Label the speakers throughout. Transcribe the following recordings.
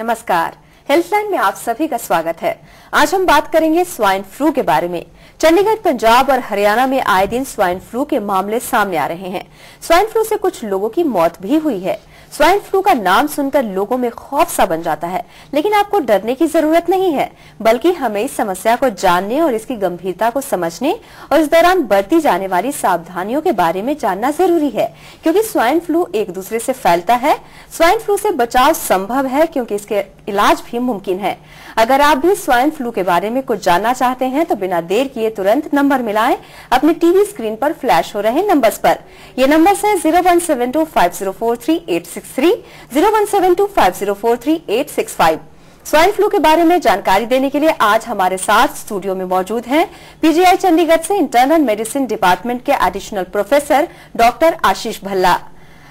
Speaker 1: नमस्कार, हेल्थलाइन में आप सभी का स्वागत है। आज हम बात करेंगे स्वाइन फ्लू के बारे में। चंडीगढ़, पंजाब और हरियाणा में आए दिन स्वाइन फ्लू के मामले सामने आ रहे हैं। स्वाइन फ्लू से कुछ लोगों की मौत भी हुई है। स्वाइन फ्लू का नाम सुनकर लोगों में खौफ सा बन जाता है, लेकिन आपको डरने की जरूरत नहीं है, बल्कि हमें इस समस्या को जानने और इसकी गंभीरता को समझने और इस दौरान बरती जाने वाली सावधानियों के बारे में जानना जरूरी है, क्योंकि स्वाइन फ्लू एक दूसरे से फैलता है। स्वाइन फ्लू से बचाव संभव है क्योंकि इसके इलाज भी मुमकिन है। अगर आप भी स्वाइन फ्लू के बारे में कुछ जानना चाहते हैं तो बिना देर किए तुरंत नंबर मिलाएं अपने टीवी स्क्रीन पर फ्लैश हो रहे नंबर्स पर। ये नंबर्स हैं 01725043863, 01725043865। स्वाइन फ्लू के बारे में जानकारी देने के लिए आज हमारे साथ स्टूडियो में मौजूद हैं पीजीआई चंडीगढ़ से इंटरनल मेडिसिन डिपार्टमेंट के एडिशनल प्रोफेसर डॉक्टर आशीष भल्ला।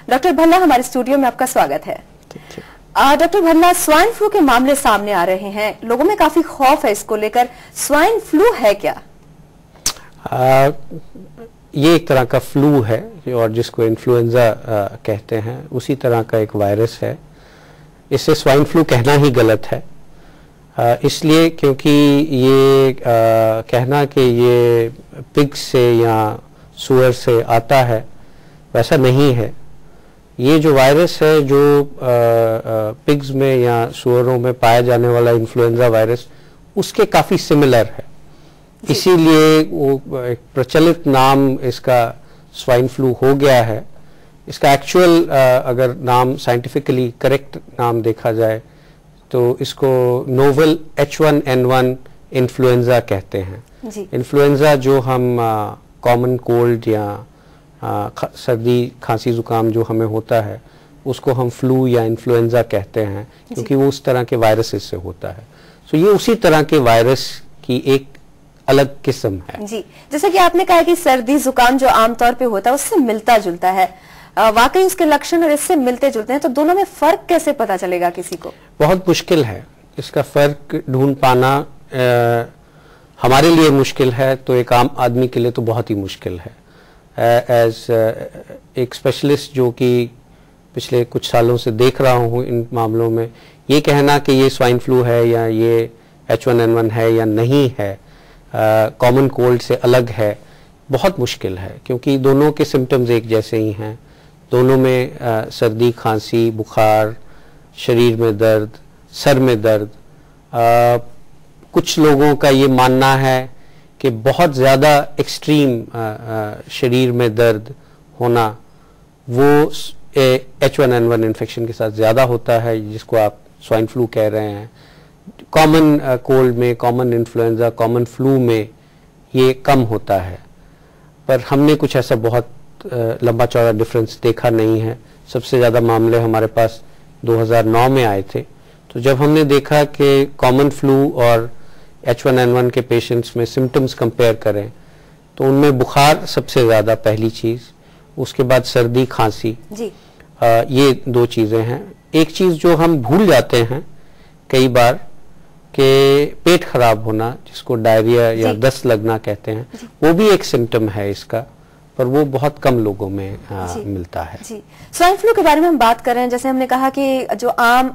Speaker 1: डॉक्टर भल्ला, हमारे स्टूडियो में आपका स्वागत है। डॉक्टर भल्ला, स्वाइन फ्लू के मामले सामने आ रहे हैं, लोगों में काफी खौफ है इसको लेकर। स्वाइन फ्लू है क्या?
Speaker 2: ये एक तरह का फ्लू है और जिसको इन्फ्लुएंजा कहते हैं, उसी तरह का एक वायरस है। इससे स्वाइन फ्लू कहना ही गलत है, इसलिए क्योंकि ये कहना कि ये पिग से या सुअर से आता है, वैसा नहीं है। ये जो वायरस है जो पिग्स में या सुअरों में पाया जाने वाला इन्फ्लुएंजा वायरस, उसके काफी सिमिलर है, इसीलिए वो एक प्रचलित नाम इसका स्वाइन फ्लू हो गया है। इसका एक्चुअल अगर नाम साइंटिफिकली करेक्ट नाम देखा जाए तो इसको नोवेल H1N1 इन्फ्लुएंजा कहते हैं। इन्फ्लुएंजा जो हम कॉमन कोल्ड या सर्दी खांसी जुकाम जो हमें होता है उसको हम फ्लू या इन्फ्लुएंजा कहते हैं, क्योंकि वो उस तरह के वायरसेस से होता है। तो ये उसी तरह के वायरस की एक अलग किस्म है। जी,
Speaker 1: जैसे कि आपने कहा कि सर्दी जुकाम जो आमतौर पे होता है उससे मिलता जुलता है, वाकई उसके लक्षण और इससे मिलते जुलते हैं, तो दोनों में फर्क कैसे पता चलेगा किसी को?
Speaker 2: बहुत मुश्किल है इसका फर्क ढूंढ पाना। हमारे लिए मुश्किल है तो एक आम आदमी के लिए तो बहुत ही मुश्किल है। एज एक स्पेशलिस्ट जो कि पिछले कुछ सालों से देख रहा हूँ इन मामलों में, ये कहना कि ये स्वाइन फ्लू है या ये H1N1 है या नहीं है, कॉमन कोल्ड से अलग है, बहुत मुश्किल है, क्योंकि दोनों के सिम्टम्स एक जैसे ही हैं। दोनों में सर्दी, खांसी, बुखार, शरीर में दर्द, सर में दर्द। कुछ लोगों का ये मानना है कि बहुत ज़्यादा एक्सट्रीम शरीर में दर्द होना वो H1N1 इन्फेक्शन के साथ ज़्यादा होता है, जिसको आप स्वाइन फ्लू कह रहे हैं। कॉमन कोल्ड में, कॉमन इन्फ्लुएंजा, कॉमन फ्लू में ये कम होता है, पर हमने कुछ ऐसा बहुत लंबा चौड़ा डिफरेंस देखा नहीं है। सबसे ज़्यादा मामले हमारे पास 2009 में आए थे, तो जब हमने देखा कि कॉमन फ्लू और H1N1 के पेशेंट्स में सिम्टम्स कंपेयर करें तो उनमें बुखार सबसे ज़्यादा पहली चीज़, उसके बाद सर्दी, खांसी जी। ये दो चीज़ें हैं। एक चीज़ जो हम भूल जाते हैं कई बार कि पेट खराब होना, जिसको डायरिया या दस्त लगना कहते हैं, वो भी एक सिम्टम है इसका, पर वो बहुत कम लोगों में मिलता है।
Speaker 1: जी, स्वाइन फ्लू के बारे में हम बात कर रहे हैं। जैसे हमने कहा कि जो आम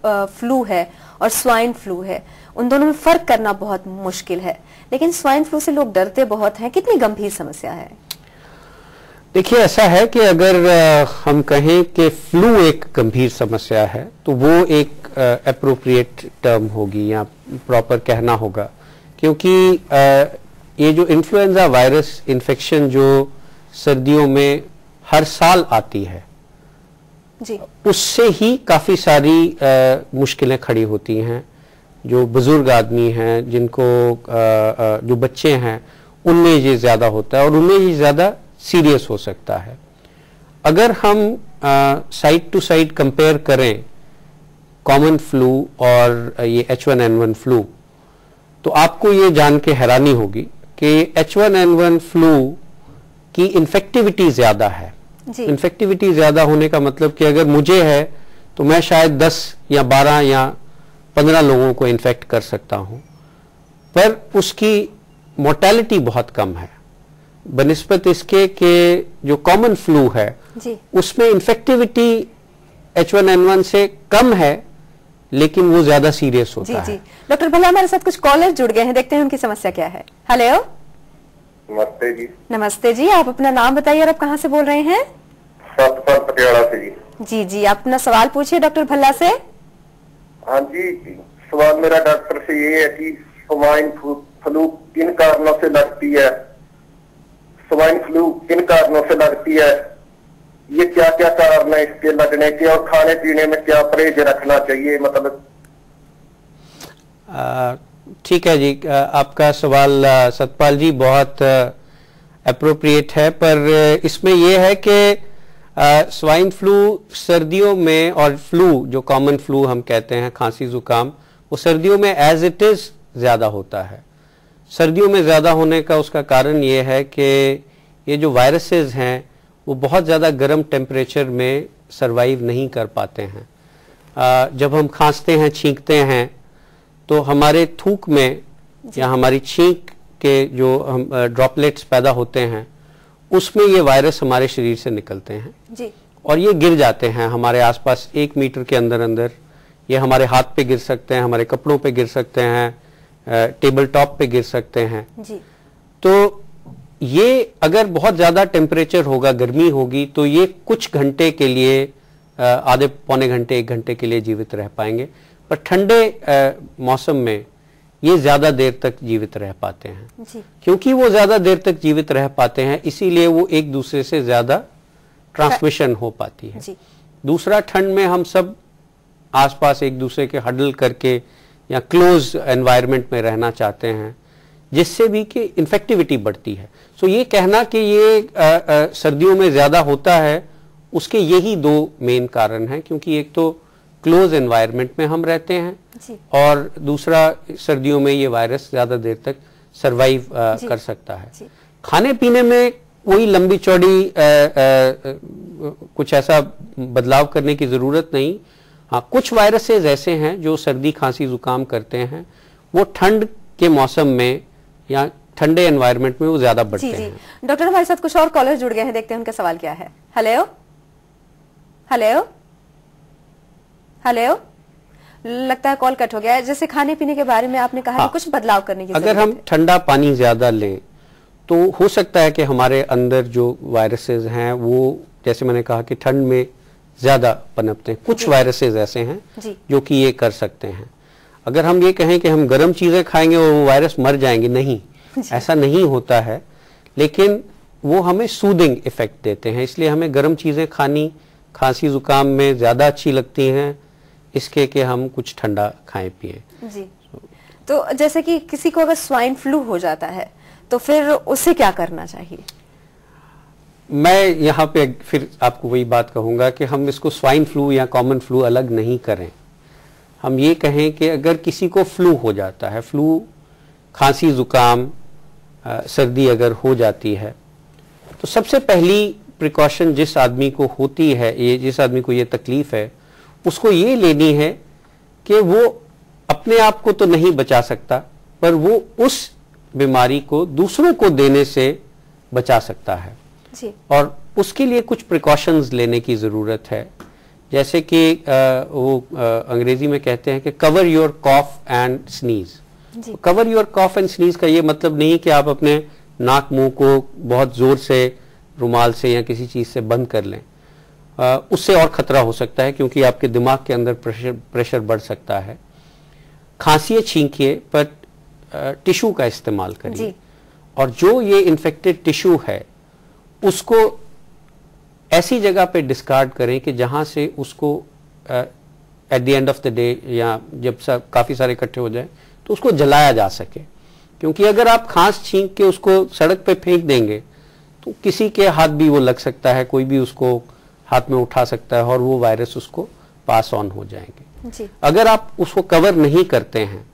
Speaker 1: फ्लू है और स्वाइन फ्लू है, उन दोनों में फर्क करना बहुत मुश्किल है, लेकिन स्वाइन फ्लू से लोग डरते बहुत हैं। कितनी गंभीर समस्या है?
Speaker 2: देखिए, ऐसा है कि अगर हम कहें कि फ्लू एक गंभीर समस्या है तो वो एक एप्रोप्रिएट टर्म होगी या प्रॉपर कहना होगा, क्योंकि ये जो इन्फ्लुएंजा वायरस इन्फेक्शन जो सर्दियों में हर साल आती है जी, उससे ही काफ़ी सारी मुश्किलें खड़ी होती हैं। जो बुजुर्ग आदमी हैं, जिनको जो बच्चे हैं, उनमें ये ज़्यादा होता है और उनमें ये ज़्यादा सीरियस हो सकता है। अगर हम साइड टू साइड कंपेयर करें कॉमन फ्लू और ये H1N1 फ्लू, तो आपको ये जान के हैरानी होगी कि H1N1 फ्लू की इन्फेक्टिविटी ज़्यादा है। इन्फेक्टिविटी ज़्यादा होने का मतलब कि अगर मुझे है तो मैं शायद 10 या 12 या 15 लोगों को इन्फेक्ट कर सकता हूं, पर उसकी मोर्टेलिटी बहुत कम है बनिस्बत इसके कि जो कॉमन फ्लू है जी, उसमें इन्फेक्टिविटी H1N1 से कम है, लेकिन वो ज्यादा सीरियस होता है।
Speaker 1: जी डॉक्टर भल्ला, हमारे साथ कुछ कॉलर जुड़ गए हैं, देखते हैं उनकी समस्या क्या है। हेलो,
Speaker 3: नमस्ते जी।
Speaker 1: नमस्ते जी, आप अपना नाम बताइए और आप कहाँ से बोल रहे हैं?
Speaker 3: सतपाल पटियाला से जी।
Speaker 1: जी अपना सवाल पूछिए डॉक्टर भल्ला से।
Speaker 3: हाँ जी, सवाल मेरा डॉक्टर से ये है कि स्वाइन फ्लू किन कारणों से लगती है, स्वाइन फ्लू किन कारणों से लगती है, ये क्या क्या कारण है इसके लगने के, और खाने पीने में क्या परहेज रखना चाहिए, मतलब।
Speaker 2: ठीक है जी, आपका सवाल सतपाल जी बहुत अप्रोप्रिएट है, पर इसमें यह है कि स्वाइन फ्लू सर्दियों में, और फ्लू जो कॉमन फ्लू हम कहते हैं, खांसी जुकाम, वो सर्दियों में एज इट इज ज्यादा होता है। सर्दियों में ज्यादा होने का उसका कारण ये है कि ये जो वायरसेस हैं वो बहुत ज़्यादा गर्म टेम्परेचर में सरवाइव नहीं कर पाते हैं। जब हम खांसते हैं, छींकते हैं, तो हमारे थूक में या हमारी छींक के जो हम ड्रॉपलेट्स पैदा होते हैं, उसमें ये वायरस हमारे शरीर से निकलते हैं
Speaker 1: जी। और
Speaker 2: ये गिर जाते हैं हमारे आसपास 1 मीटर के अंदर अंदर। ये हमारे हाथ पे गिर सकते हैं, हमारे कपड़ों पे गिर सकते हैं, टेबल टॉप पे गिर सकते हैं
Speaker 1: जी।
Speaker 2: तो ये अगर बहुत ज्यादा टेम्परेचर होगा, गर्मी होगी, तो ये कुछ घंटे के लिए, आधे पौने घंटे 1 घंटे के लिए जीवित रह पाएंगे, पर ठंडे मौसम में ये ज्यादा देर तक जीवित रह पाते हैं
Speaker 1: जी।
Speaker 2: क्योंकि वो ज्यादा देर तक जीवित रह पाते हैं, इसीलिए वो एक दूसरे से ज्यादा ट्रांसमिशन हो पाती है
Speaker 1: जी।
Speaker 2: दूसरा, ठंड में हम सब आसपास एक दूसरे के हडल करके या क्लोज एनवायरनमेंट में रहना चाहते हैं, जिससे भी कि इन्फेक्टिविटी बढ़ती है। सो ये कहना कि ये सर्दियों में ज्यादा होता है, उसके यही 2 मेन कारण हैं, क्योंकि एक तो क्लोज एनवायरनमेंट में हम रहते हैं
Speaker 1: जी।
Speaker 2: और दूसरा सर्दियों में ये वायरस ज्यादा देर तक सरवाइव कर सकता है
Speaker 1: जी।
Speaker 2: खाने पीने में कोई लंबी चौड़ी कुछ ऐसा बदलाव करने की जरूरत नहीं। हाँ, कुछ वायरसेस ऐसे हैं जो सर्दी खांसी जुकाम करते हैं, वो ठंड के मौसम में या ठंडे एनवायरनमेंट में वो ज्यादा बढ़ते हैं।
Speaker 1: डॉक्टर, हमारे साथ कुछ और कॉलर जुड़ गए हैं, देखते हैं उनका सवाल क्या है। हेलो हेलो हेलो, लगता है कॉल कट हो गया है। जैसे खाने पीने के बारे में आपने कहा कि कुछ बदलाव करने की जरूरत है।
Speaker 2: अगर हम ठंडा पानी ज्यादा लें तो हो सकता है कि हमारे अंदर जो वायरसेस हैं वो, जैसे मैंने कहा कि ठंड में ज्यादा पनपते हैं। कुछ वायरसेस ऐसे हैं जो कि ये कर सकते हैं। अगर हम ये कहें कि हम गर्म चीजें खाएंगे और वो वायरस मर जाएंगे, नहीं, ऐसा नहीं होता है, लेकिन वो हमें सूदिंग इफेक्ट देते हैं, इसलिए हमें गर्म चीजें खानी खांसी जुकाम में ज्यादा अच्छी लगती हैं इसके कि हम कुछ ठंडा खाएं पिए
Speaker 1: जी। तो जैसे कि किसी को अगर स्वाइन फ्लू हो जाता है तो फिर उसे क्या करना चाहिए?
Speaker 2: मैं यहाँ पे फिर आपको वही बात कहूंगा कि हम इसको स्वाइन फ्लू या कॉमन फ्लू अलग नहीं करें। हम ये कहें कि अगर किसी को फ्लू हो जाता है, फ्लू खांसी जुकाम सर्दी अगर हो जाती है, तो सबसे पहली प्रिकॉशन जिस आदमी को होती है, ये जिस आदमी को ये तकलीफ है, उसको ये लेनी है कि वो अपने आप को तो नहीं बचा सकता, पर वो उस बीमारी को दूसरों को देने से बचा सकता है
Speaker 1: जी। और
Speaker 2: उसके लिए कुछ प्रिकॉशंस लेने की जरूरत है, जैसे कि वो अंग्रेजी में कहते हैं कि cover your cough and sneeze. Cover your cough and sneeze का ये मतलब नहीं कि आप अपने नाक मुंह को बहुत जोर से रुमाल से या किसी चीज से बंद कर लें, उससे और खतरा हो सकता है क्योंकि आपके दिमाग के अंदर प्रेशर बढ़ सकता है। खांसिए छींकिए, पर टिश्यू का इस्तेमाल करिए, और जो ये इन्फेक्टेड टिश्यू है उसको ऐसी जगह पे डिस्कार्ड करें कि जहां से उसको at the end of the day या जब काफी सारे इकट्ठे हो जाए तो उसको जलाया जा सके, क्योंकि अगर आप खांस छींक के उसको सड़क पे फेंक देंगे तो किसी के हाथ भी वो लग सकता है, कोई भी उसको हाथ में उठा सकता है और वो वायरस उसको पास ऑन हो जाएंगे जी। अगर आप उसको कवर नहीं करते हैं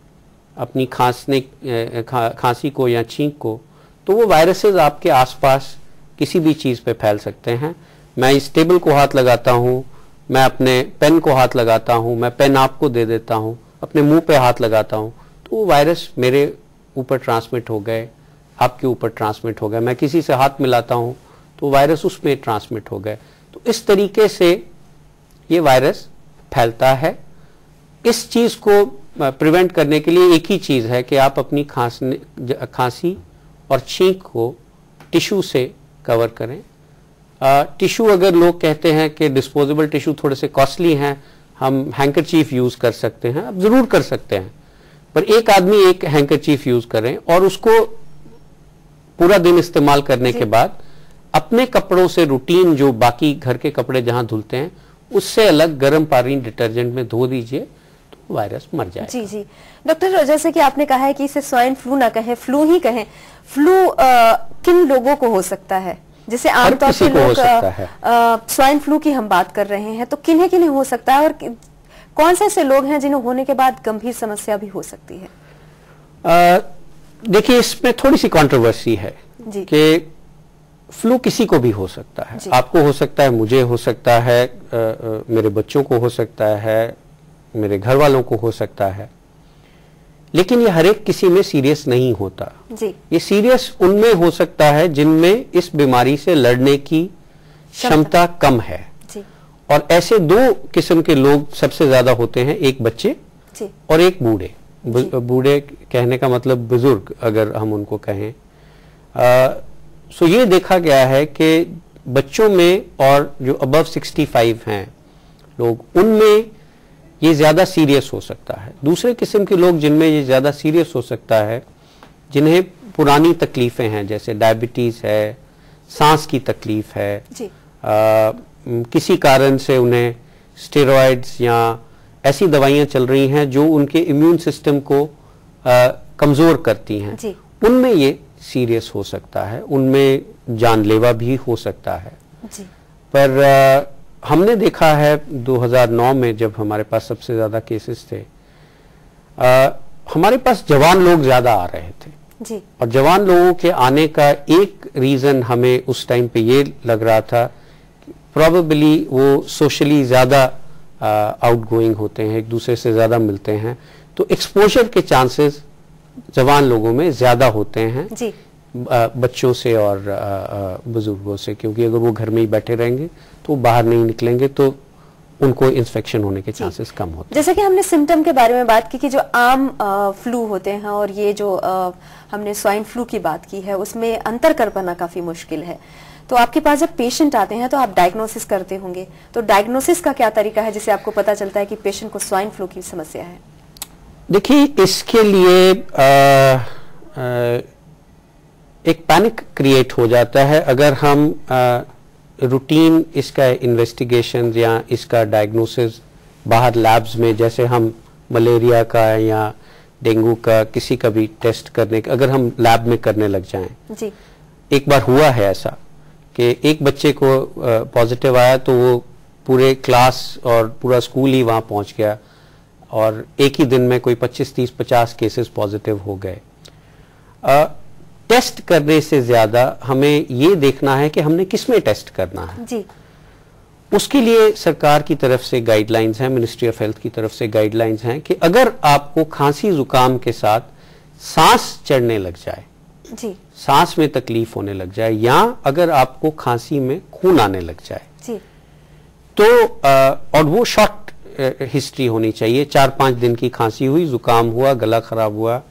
Speaker 2: अपनी खांसी को या छींक को, तो वो वायरसेस आपके आसपास किसी भी चीज पे फैल सकते हैं। मैं इस टेबल को हाथ लगाता हूं, मैं अपने पेन को हाथ लगाता हूं, मैं पेन आपको दे देता हूं, अपने मुंह पे हाथ लगाता हूं, तो वो वायरस मेरे ऊपर ट्रांसमिट हो गए, आपके ऊपर ट्रांसमिट हो गए। मैं किसी से हाथ मिलाता हूं तो वायरस उसमें ट्रांसमिट हो गए। तो इस तरीके से ये वायरस फैलता है। इस चीज को प्रिवेंट करने के लिए एक ही चीज है कि आप अपनी खांसी और छींक को टिश्यू से कवर करें। टिश्यू अगर लोग कहते हैं कि डिस्पोजेबल टिश्यू थोड़े से कॉस्टली हैं, हम हैंकरचीफ यूज कर सकते हैं, आप जरूर कर सकते हैं, पर एक आदमी एक हैंकरचीफ यूज करें और उसको पूरा दिन इस्तेमाल करने के बाद अपने कपड़ों से रूटीन जो बाकी घर के कपड़े जहां धुलते हैं उससे अलग गर्म पानी डिटर्जेंट में धो दीजिए तो वायरस मर जाएगा।
Speaker 1: जी जी डॉक्टर, जैसे कि आपने कहा है कि इसे स्वाइन फ्लू ना कहें, फ्लू ही कहें, फ्लू किन लोगों को हो सकता है? जैसे आमतौर पर लोग स्वाइन फ्लू की हम बात कर रहे हैं, तो किन्हें किन्हें हो सकता है और कौन से ऐसे लोग हैं जिन्हें होने के बाद गंभीर समस्या भी हो सकती है?
Speaker 2: देखिए, इसमें थोड़ी सी कंट्रोवर्सी है कि फ्लू किसी को भी हो सकता है। आपको हो सकता है, मुझे हो सकता है, मेरे बच्चों को हो सकता है, मेरे घर वालों को हो सकता है, लेकिन ये हर एक किसी में सीरियस नहीं होता जी। ये सीरियस उनमें हो सकता है जिनमें इस बीमारी से लड़ने की क्षमता कम है जी। और ऐसे दो किस्म के लोग सबसे ज्यादा होते हैं, एक बच्चे जी। और एक बूढ़े। बूढ़े कहने का मतलब बुजुर्ग अगर हम उनको कहें। सो ये देखा गया है कि बच्चों में और जो अबव 65 हैं लोग, उनमें ये ज्यादा सीरियस हो सकता है। दूसरे किस्म के लोग जिनमें ये ज्यादा सीरियस हो सकता है, जिन्हें पुरानी तकलीफें हैं, जैसे डायबिटीज है, सांस की तकलीफ है, किसी कारण से उन्हें स्टेरॉइड्स या ऐसी दवाइयां चल रही हैं जो उनके इम्यून सिस्टम को कमजोर करती हैं, उनमें ये सीरियस हो सकता है, उनमें जानलेवा भी हो सकता है जी। पर हमने देखा है 2009 में जब हमारे पास सबसे ज्यादा केसेस थे, हमारे पास जवान लोग ज्यादा आ रहे थे जी। और जवान लोगों के आने का एक रीजन हमें उस टाइम पे ये लग रहा था, प्रोबेबली वो सोशली ज्यादा आउटगोइंग होते हैं, एक दूसरे से ज्यादा मिलते हैं, तो एक्सपोजर के चांसेस जवान लोगों में ज्यादा होते हैं जी। बच्चों से और बुजुर्गों से, क्योंकि अगर वो घर में ही बैठे रहेंगे तो बाहर नहीं निकलेंगे तो उनको इन्फेक्शन होने के चांसेस कम होते हैं।
Speaker 1: जैसे कि हमने सिम्टम के बारे में बात की कि जो आम फ्लू होते हैं और ये जो हमने स्वाइन फ्लू की बात की है, उसमें अंतर कर पाना काफी मुश्किल है। तो आपके पास जब पेशेंट आते हैं तो आप डायग्नोसिस करते होंगे, तो डायग्नोसिस का क्या तरीका है जिससे आपको पता चलता है कि पेशेंट को स्वाइन फ्लू की समस्या है?
Speaker 2: देखिए, इसके लिए एक पैनिक क्रिएट हो जाता है अगर हम रूटीन इसका इन्वेस्टिगेशन या इसका डायग्नोसिस बाहर लैब्स में, जैसे हम मलेरिया का या डेंगू का किसी का भी टेस्ट करने का अगर हम लैब में करने लग जाएं जी। एक बार हुआ है ऐसा कि एक बच्चे को पॉजिटिव आया तो वो पूरे क्लास और पूरा स्कूल ही वहां पहुंच गया और एक ही दिन में कोई 25, 30, 50 केसेस पॉजिटिव हो गए। टेस्ट करने से ज्यादा हमें ये देखना है कि हमने किसमें टेस्ट करना है जी। उसके लिए सरकार की तरफ से गाइडलाइंस हैं, मिनिस्ट्री ऑफ हेल्थ की तरफ से गाइडलाइंस हैं कि अगर आपको खांसी जुकाम के साथ सांस चढ़ने लग जाए जी, सांस में तकलीफ होने लग जाए, या अगर आपको खांसी में खून आने लग जाए जी, तो और वो शॉर्ट हिस्ट्री होनी चाहिए, 4-5 दिन की खांसी हुई, जुकाम हुआ, गला खराब हुआ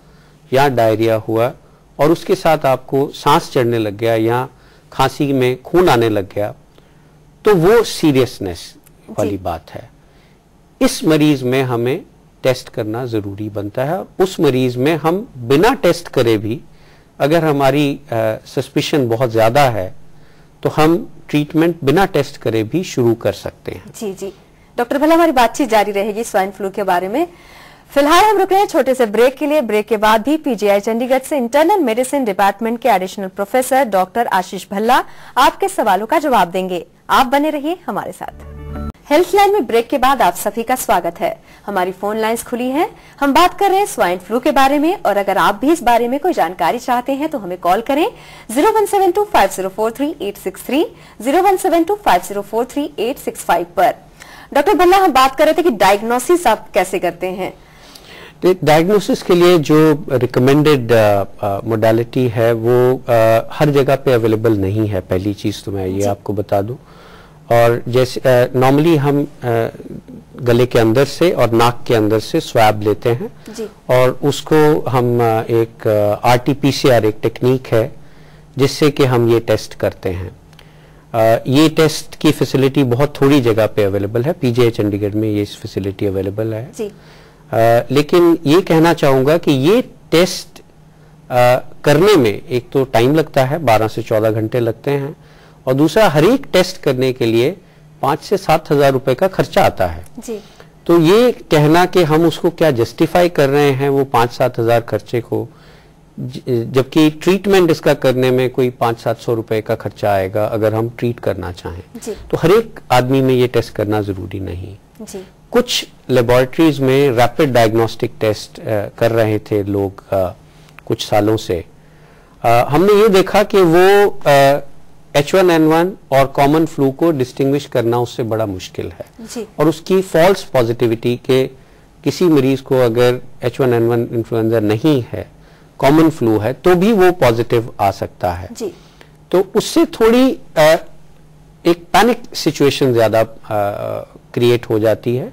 Speaker 2: या डायरिया हुआ और उसके साथ आपको सांस चढ़ने लग गया या खांसी में खून आने लग गया, तो वो सीरियसनेस वाली बात है। इस मरीज में हमें टेस्ट करना जरूरी बनता है। उस मरीज में हम बिना टेस्ट करे भी, अगर हमारी सस्पिशन बहुत ज्यादा है तो हम ट्रीटमेंट बिना टेस्ट करे भी शुरू कर सकते हैं।
Speaker 1: जी जी डॉक्टर भल्ला, हमारी बातचीत जारी रहेगी स्वाइन फ्लू के बारे में। फिलहाल हम रुक रहे हैं छोटे से ब्रेक के लिए। ब्रेक के बाद भी पीजीआई चंडीगढ़ से इंटरनल मेडिसिन डिपार्टमेंट के एडिशनल प्रोफेसर डॉक्टर आशीष भल्ला आपके सवालों का जवाब देंगे। आप बने रहिए हमारे साथ। हेल्थ लाइन में ब्रेक के बाद आप सभी का स्वागत है। हमारी फोन लाइंस खुली हैं। हम बात कर रहे हैं स्वाइन फ्लू के बारे में और अगर आप भी इस बारे में कोई जानकारी चाहते हैं तो हमें कॉल करें 01725043863, 01725043865 पर। डॉक्टर भल्ला, हम बात कर रहे थे कि डायग्नोसिस आप कैसे करते हैं?
Speaker 2: डायग्नोसिस के लिए जो रिकमेंडेड मोडालिटी है वो हर जगह पे अवेलेबल नहीं है। पहली चीज तो मैं ये आपको बता दूं। और जैसे नॉर्मली हम गले के अंदर से और नाक के अंदर से स्वैब लेते हैं
Speaker 1: जी।
Speaker 2: और उसको हम एक RT-PCR एक टेक्निक है जिससे कि हम ये टेस्ट करते हैं। ये टेस्ट की फैसिलिटी बहुत थोड़ी जगह पे अवेलेबल है, PGI चंडीगढ़ में ये फैसिलिटी अवेलेबल है
Speaker 1: जी।
Speaker 2: लेकिन ये कहना चाहूँगा कि ये टेस्ट करने में एक तो टाइम लगता है, 12 से 14 घंटे लगते हैं, और दूसरा हर एक टेस्ट करने के लिए 5 से 7 हज़ार रुपए का खर्चा आता है
Speaker 1: जी।
Speaker 2: तो ये कहना कि हम उसको क्या जस्टिफाई कर रहे हैं वो 5-7 हज़ार खर्चे को, जबकि ट्रीटमेंट इसका करने में कोई 500-700 रुपए का खर्चा आएगा अगर हम ट्रीट करना चाहें
Speaker 1: जी।
Speaker 2: तो हर एक आदमी में ये टेस्ट करना जरूरी नहीं।
Speaker 1: जी। कुछ
Speaker 2: लेबोरेटरीज में रैपिड डायग्नोस्टिक टेस्ट कर रहे थे लोग कुछ सालों से। हमने ये देखा कि वो H1N1 और कॉमन फ्लू को डिस्टिंग्विश करना उससे बड़ा मुश्किल है
Speaker 1: जी।
Speaker 2: और उसकी फॉल्स पॉजिटिविटी के किसी मरीज को अगर H1N1 इन्फ्लुएंजा नहीं है, कॉमन फ्लू है, तो भी वो पॉजिटिव आ सकता है
Speaker 1: जी।
Speaker 2: तो उससे थोड़ी एक पैनिक सिचुएशन ज्यादा क्रिएट हो जाती है।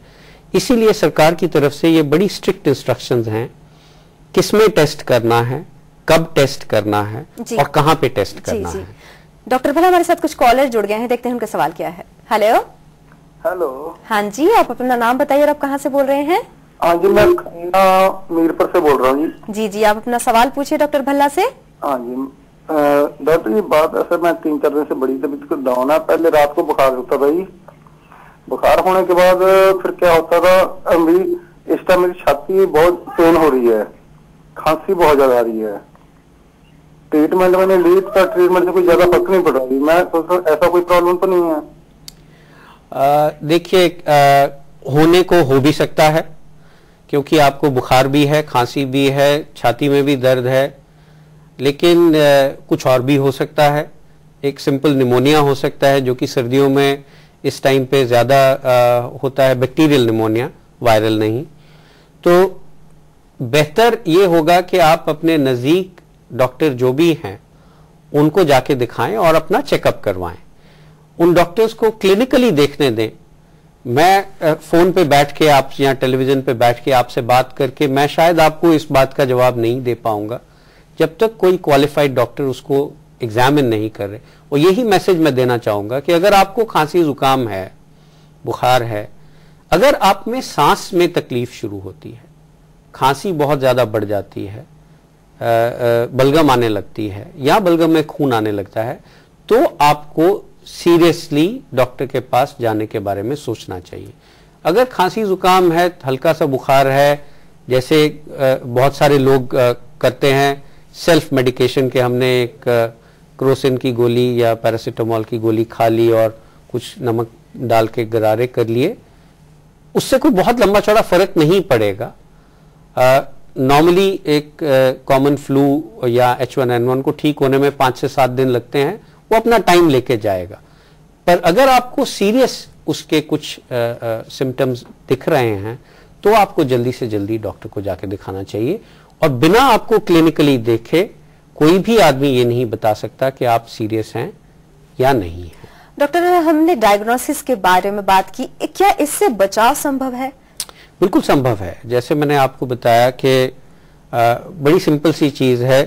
Speaker 2: इसीलिए सरकार की तरफ से ये बड़ी स्ट्रिक्ट इंस्ट्रक्शंस हैं किसमें टेस्ट करना है, कब टेस्ट करना है और कहां पे टेस्ट करना है।
Speaker 1: डॉक्टर भला हमारे साथ कुछ कॉलर जुड़ गए हैं, देखते हैं उनका सवाल क्या है। हेलो।
Speaker 3: हेलो।
Speaker 1: हाँ जी, आप अपना नाम बताइए और आप कहाँ से बोल रहे हैं?
Speaker 3: हाँ जी, मैं मीरपुर से बोल रहा हूँ जी।
Speaker 1: जी जी, आप अपना सवाल पूछिए डॉक्टर भल्ला से।
Speaker 3: हाँ जी डॉक्टर जी, बात असल मैं 3-4 दिन से बड़ी तबीयत को डाउन है। पहले रात को बुखार होता था जी, बुखार होने के बाद फिर क्या होता था, अभी इस टाइम मेरी छाती बहुत पेन हो रही है, खांसी बहुत ज्यादा आ रही है। ट्रीटमेंट मैंने ली तो ट्रीटमेंट से कोई ज्यादा फर्क नहीं पड़ रहा। मैं सोच रहा ऐसा कोई प्रॉब्लम तो नहीं है?
Speaker 2: देखिए होने को हो भी सकता है क्योंकि आपको बुखार भी है, खांसी भी है, छाती में भी दर्द है, लेकिन कुछ और भी हो सकता है। एक सिंपल निमोनिया हो सकता है जो कि सर्दियों में इस टाइम पे ज्यादा होता है, बैक्टीरियल निमोनिया, वायरल नहीं। तो बेहतर ये होगा कि आप अपने नजदीक डॉक्टर जो भी हैं उनको जाके दिखाएं और अपना चेकअप करवाएं। उन डॉक्टर्स को क्लिनिकली देखने दें। मैं फोन पे बैठ के आप या टेलीविजन पे बैठ के आपसे बात करके मैं शायद आपको इस बात का जवाब नहीं दे पाऊंगा जब तक कोई क्वालिफाइड डॉक्टर उसको एग्जामिन नहीं कर रहे। और यही मैसेज मैं देना चाहूंगा कि अगर आपको खांसी जुकाम है, बुखार है, अगर आप में सांस में तकलीफ शुरू होती है, खांसी बहुत ज्यादा बढ़ जाती है, बलगम आने लगती है या बलगम में खून आने लगता है, तो आपको सीरियसली डॉक्टर के पास जाने के बारे में सोचना चाहिए। अगर खांसी जुकाम है, हल्का सा बुखार है, जैसे बहुत सारे लोग करते हैं सेल्फ मेडिकेशन के, हमने एक क्रोसिन की गोली या पैरासीटामोल की गोली खा ली और कुछ नमक डाल के गरारे कर लिए, उससे कोई बहुत लंबा चौड़ा फर्क नहीं पड़ेगा। नॉर्मली एक कॉमन फ्लू या H1N1 को ठीक होने में 5 से 7 दिन लगते हैं, वो अपना टाइम लेके जाएगा। पर अगर आपको सीरियस उसके कुछ सिम्टम्स दिख रहे हैं तो आपको जल्दी से जल्दी डॉक्टर को जाके दिखाना चाहिए। और बिना आपको क्लिनिकली देखे कोई भी आदमी ये नहीं बता सकता कि आप सीरियस हैं या नहीं है।
Speaker 1: डॉक्टर, हमने डायग्नोसिस के बारे में बात की, क्या इससे बचाव संभव है?
Speaker 2: बिल्कुल संभव है। जैसे मैंने आपको बताया कि बड़ी सिंपल सी चीज है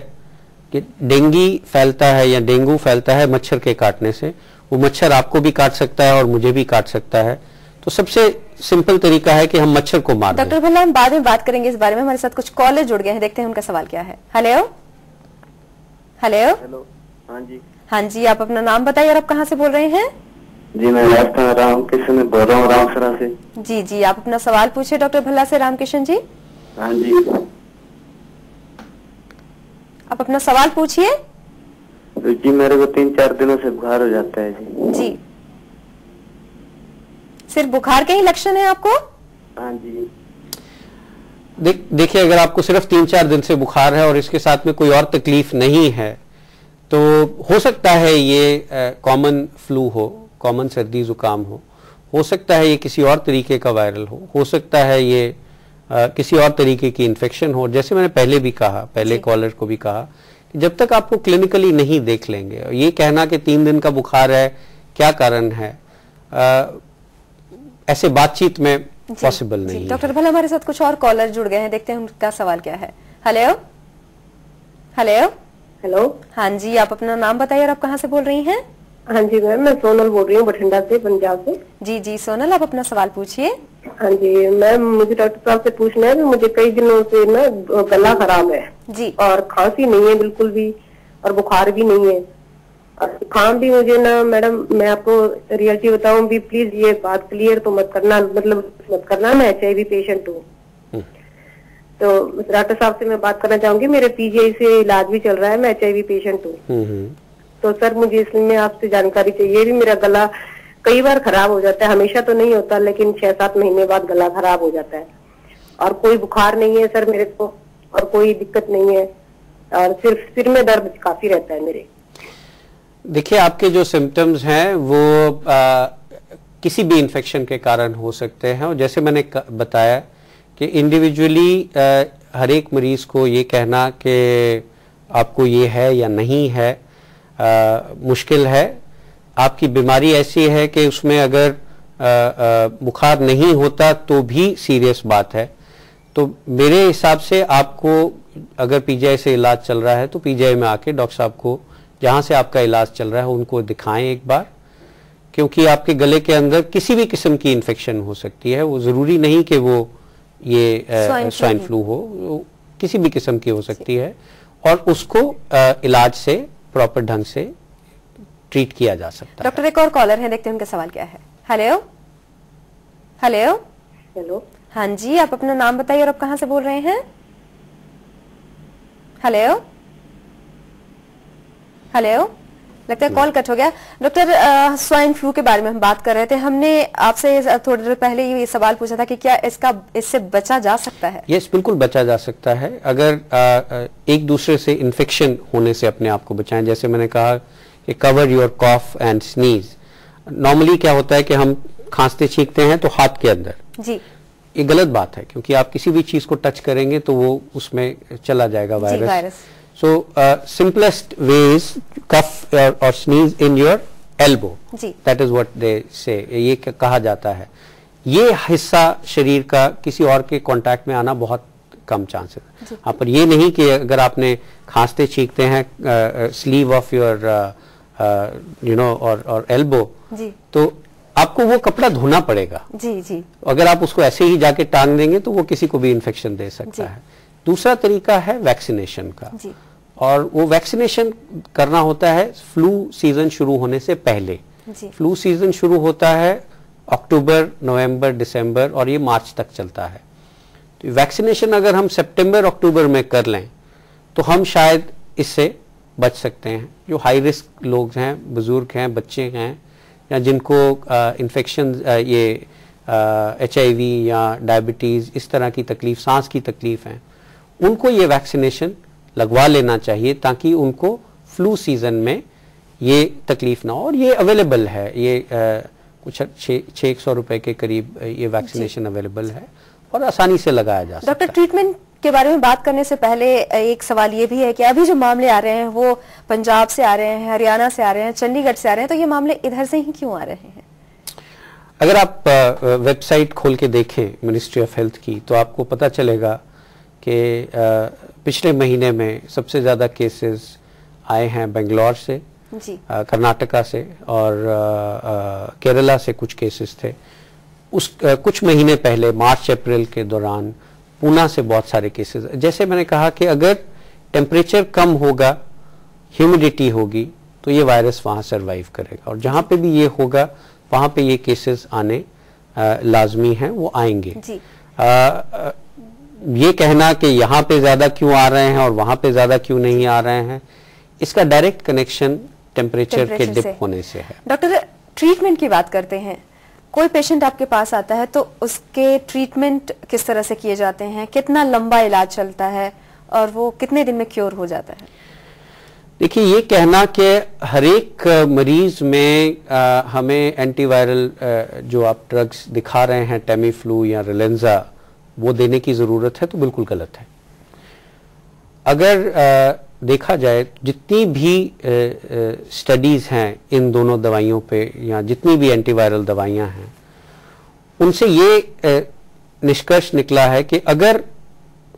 Speaker 2: कि डेंगू फैलता है या डेंगू फैलता है मच्छर के काटने से। वो मच्छर आपको भी काट सकता है और मुझे भी काट सकता है। तो सबसे सिंपल तरीका है कि हम मच्छर को मार दें।
Speaker 1: डॉक्टर भल्ला, हम बाद में बात करेंगे इस बारे में। हमारे साथ कुछ कॉलर जुड़ गए हैं, देखते हैं उनका सवाल क्या है। हेलो। हेलो।
Speaker 3: हेलो। हाँ जी।
Speaker 1: हाँ जी, आप अपना नाम बताइए और आप कहाँ से बोल रहे हैं?
Speaker 3: जी, मैं रामकिशन बोल रहा हूँ, रामसरा से।
Speaker 1: जी जी, आप अपना सवाल पूछिए डॉक्टर भल्ला से। रामकिशन जी।
Speaker 3: हाँ जी,
Speaker 1: आप अपना सवाल पूछिए।
Speaker 3: जी, मेरे को 3-4 दिनों से बुखार हो जाता है जी।
Speaker 1: जी, सिर्फ बुखार के ही लक्षण है आपको?
Speaker 3: हाँ जी।
Speaker 2: देखिए, अगर आपको सिर्फ 3-4 दिन से बुखार है और इसके साथ में कोई और तकलीफ नहीं है तो हो सकता है ये कॉमन फ्लू हो, कॉमन सर्दी जुकाम हो सकता है ये किसी और तरीके का वायरल हो सकता है ये किसी और तरीके की इन्फेक्शन हो। जैसे मैंने पहले भी कहा, पहले कॉलर को भी कहा कि जब तक आपको क्लिनिकली नहीं देख लेंगे, ये कहना कि 3 दिन का बुखार है, क्या कारण है, ऐसे बातचीत में पॉसिबल नहीं है।
Speaker 1: डॉक्टर भला हमारे साथ कुछ और कॉलर जुड़ गए हैं, देखते हैं उनका सवाल क्या है। Hello hello
Speaker 4: hello.
Speaker 1: हाँ जी, आप अपना नाम बताइए और आप कहाँ से बोल रही हैं?
Speaker 4: हाँ जी मैम, मैं सोनल बोल रही हूँ बठिंडा से, पंजाब से।
Speaker 1: जी जी सोनल, आप अपना सवाल पूछिए।
Speaker 4: हाँ जी मैम, मुझे डॉक्टर साहब से पूछना है कि मुझे कई दिनों से ना गला खराब है
Speaker 1: जी,
Speaker 4: और खांसी नहीं है बिल्कुल भी, और बुखार भी नहीं है, और जुकाम भी मुझे ना। मैडम मैं आपको रियलिटी बताऊं भी, प्लीज ये बात क्लियर तो मत करना, मतलब मत करना, मैं HIV पेशेंट हूँ। तो डॉक्टर साहब से मैं बात करना चाहूंगी, मेरे PGI से इलाज भी चल रहा है, मैं HIV पेशेंट हूँ। तो सर मुझे इसमें आपसे जानकारी चाहिए भी, मेरा गला कई बार खराब हो जाता है, हमेशा तो नहीं होता लेकिन 6-7 महीने बाद गला खराब हो जाता है, और कोई बुखार नहीं है सर मेरे को, और कोई दिक्कत नहीं है, और सिर्फ सिर में दर्द काफी रहता है मेरे।
Speaker 2: देखिए, आपके जो सिम्टम्स हैं वो किसी भी इन्फेक्शन के कारण हो सकते हैं, और जैसे मैंने बताया कि इंडिविजुअली हर एक मरीज को ये कहना कि आपको ये है या नहीं है मुश्किल है। आपकी बीमारी ऐसी है कि उसमें अगर बुखार नहीं होता तो भी सीरियस बात है। तो मेरे हिसाब से आपको अगर PGI से इलाज चल रहा है तो PGI में आके डॉक्टर साहब को, जहां से आपका इलाज चल रहा है, उनको दिखाएं एक बार, क्योंकि आपके गले के अंदर किसी भी किस्म की इन्फेक्शन हो सकती है। वो जरूरी नहीं कि वो ये स्वाइन फ्लू हो, किसी भी किस्म की हो सकती है, और उसको इलाज से प्रॉपर ढंग से ट्रीट किया जा सकता है।
Speaker 1: डॉक्टर एक और कॉलर है, देखते हैं उनका सवाल क्या है। Hello hello
Speaker 4: hello.
Speaker 1: हाँ जी, आप अपना नाम बताइए और आप कहाँ से बोल रहे हैं? हेलो हेलो, लगता है कॉल कट हो गया। डॉक्टर, स्वाइन फ्लू के बारे में हम बात कर रहे थे, हमने आपसे थोड़ी देर पहले ये सवाल पूछा था कि क्या इससे बचा जा सकता है?
Speaker 2: यस, बिल्कुल बचा जा सकता है अगर एक दूसरे से इन्फेक्शन होने से अपने आप को बचाएं। जैसे मैंने कहा कि cover your cough and sneeze. Normally क्या होता है कि हम खांसते छींकते हैं तो हाथ के अंदर जी, ये गलत बात है, क्योंकि आप किसी भी चीज को टच करेंगे तो वो उसमें चला जाएगा virus. So simplest way is cough or sneeze in your elbow. That is what they say. ये कहा जाता है। ये हिस्सा शरीर का किसी और के कांटेक्ट में आना बहुत कम चांसेस है। हाँ, पर ये नहीं कि अगर आपने खांसते छींकते हैं स्लीव ऑफ योर और एल्बो, तो आपको वो कपड़ा धोना पड़ेगा। जी जी। अगर आप उसको ऐसे ही जाके टांग देंगे तो वो किसी को भी इन्फेक्शन दे सकता है। दूसरा तरीका है वैक्सीनेशन का, और वो वैक्सीनेशन करना होता है फ्लू सीजन शुरू होने से पहले। फ्लू सीजन शुरू होता है अक्टूबर, नवंबर, दिसंबर, और ये मार्च तक चलता है। तो वैक्सीनेशन अगर हम सितंबर, अक्टूबर में कर लें तो हम शायद इससे बच सकते हैं। जो हाई रिस्क लोग हैं, बुजुर्ग हैं, बच्चे हैं, या जिनको इन्फेक्शन ये HIV या डायबिटीज, इस तरह की तकलीफ, सांस की तकलीफ है, उनको ये वैक्सीनेशन लगवा लेना चाहिए, ताकि उनको फ्लू सीजन में ये तकलीफ ना हो। और ये अवेलेबल है, ये कुछ 600 रुपए के करीब ये वैक्सीनेशन अवेलेबल है और आसानी से लगाया जा सकता है।
Speaker 1: डॉक्टर, ट्रीटमेंट के बारे में बात करने से पहले एक सवाल ये भी है कि अभी जो मामले आ रहे हैं वो पंजाब से आ रहे हैं, हरियाणा से आ रहे हैं, चंडीगढ़ से आ रहे हैं, तो ये मामले इधर से ही क्यों आ रहे हैं?
Speaker 2: अगर आप वेबसाइट खोल के देखें मिनिस्ट्री ऑफ हेल्थ की, तो आपको पता चलेगा कि पिछले महीने में सबसे ज्यादा केसेस आए हैं बेंगलोर से, कर्नाटका से, और केरला से कुछ केसेस थे। कुछ महीने पहले मार्च अप्रैल के दौरान पूना से बहुत सारे केसेस। जैसे मैंने कहा कि अगर टेम्परेचर कम होगा, ह्यूमिडिटी होगी, तो ये वायरस वहां सरवाइव करेगा, और जहां पे भी ये होगा वहां पे ये केसेस आने लाजमी हैं, वो आएंगे। ये कहना कि यहाँ पे ज्यादा क्यों आ रहे हैं और वहां पे ज्यादा क्यों नहीं आ रहे हैं, इसका डायरेक्ट कनेक्शन टेम्परेचर के डिप होने से है।
Speaker 1: डॉक्टर, ट्रीटमेंट की बात करते हैं। कोई पेशेंट आपके पास आता है तो उसके ट्रीटमेंट किस तरह से किए जाते हैं, कितना लंबा इलाज चलता है और वो कितने दिन में क्योर हो जाता है?
Speaker 2: देखिए, ये कहना कि हर एक मरीज में हमें एंटीवायरल जो आप ड्रग्स दिखा रहे हैं, टेमीफ्लू या रिलेंजा, वो देने की जरूरत है, तो बिल्कुल गलत है। अगर देखा जाए जितनी भी स्टडीज हैं इन दोनों दवाइयों पे या जितनी भी एंटीवायरल दवाइयां हैं, उनसे ये निष्कर्ष निकला है कि अगर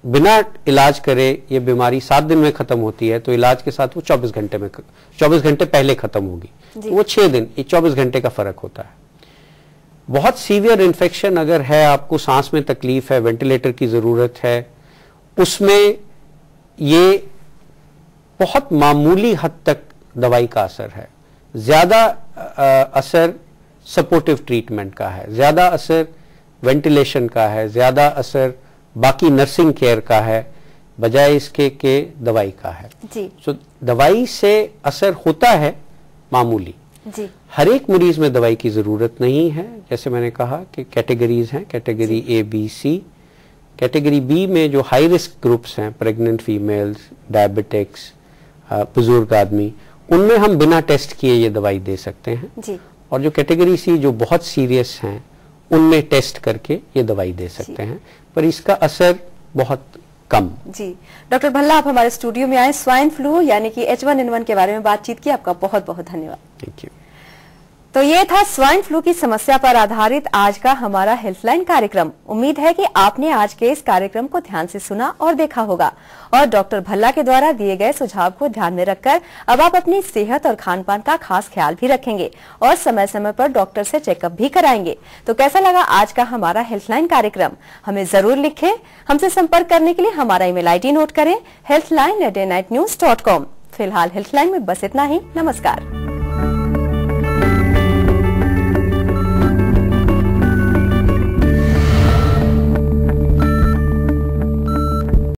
Speaker 2: बिना इलाज करे ये बीमारी 7 दिन में खत्म होती है तो इलाज के साथ वो 24 घंटे पहले खत्म होगी, तो वो 6 दिन, ये 24 घंटे का फर्क होता है। बहुत सीवियर इन्फेक्शन अगर है, आपको सांस में तकलीफ है, वेंटिलेटर की जरूरत है, उसमें ये बहुत मामूली हद तक दवाई का असर है। ज्यादा असर सपोर्टिव ट्रीटमेंट का है, ज्यादा असर वेंटिलेशन का है, ज्यादा असर बाकी नर्सिंग केयर का है, बजाय इसके के दवाई का है जी। सो दवाई से असर होता है मामूली जी। हर एक मरीज में दवाई की जरूरत नहीं है। जैसे मैंने कहा कि कैटेगरीज हैं, category A, B, C. Category B में जो हाई रिस्क ग्रुप्स हैं, प्रेग्नेंट फीमेल्स, डायबिटिक्स, बुजुर्ग आदमी, उनमें हम बिना टेस्ट किए ये दवाई दे सकते हैं जी। और जो कैटेगरी सी जो बहुत सीरियस हैं, उनमें टेस्ट करके ये दवाई दे सकते हैं, पर इसका असर बहुत कम जी।
Speaker 1: डॉक्टर भल्ला, आप हमारे स्टूडियो में आए, स्वाइन फ्लू यानी कि H1N1 के बारे में बातचीत की, आपका बहुत बहुत धन्यवाद।
Speaker 2: Thank you.
Speaker 1: तो ये था स्वाइन फ्लू की समस्या पर आधारित आज का हमारा हेल्पलाइन कार्यक्रम। उम्मीद है कि आपने आज के इस कार्यक्रम को ध्यान से सुना और देखा होगा, और डॉक्टर भल्ला के द्वारा दिए गए सुझाव को ध्यान में रखकर अब आप अपनी सेहत और खान पान का खास ख्याल भी रखेंगे और समय समय पर डॉक्टर से चेकअप भी कराएंगे। तो कैसा लगा आज का हमारा हेल्पलाइन कार्यक्रम, हमें जरूर लिखें। हमसे संपर्क करने के लिए हमारा ईमेल ID नोट करें, healthline@daylightnews.com। फिलहाल हेल्पलाइन में बस इतना ही। नमस्कार।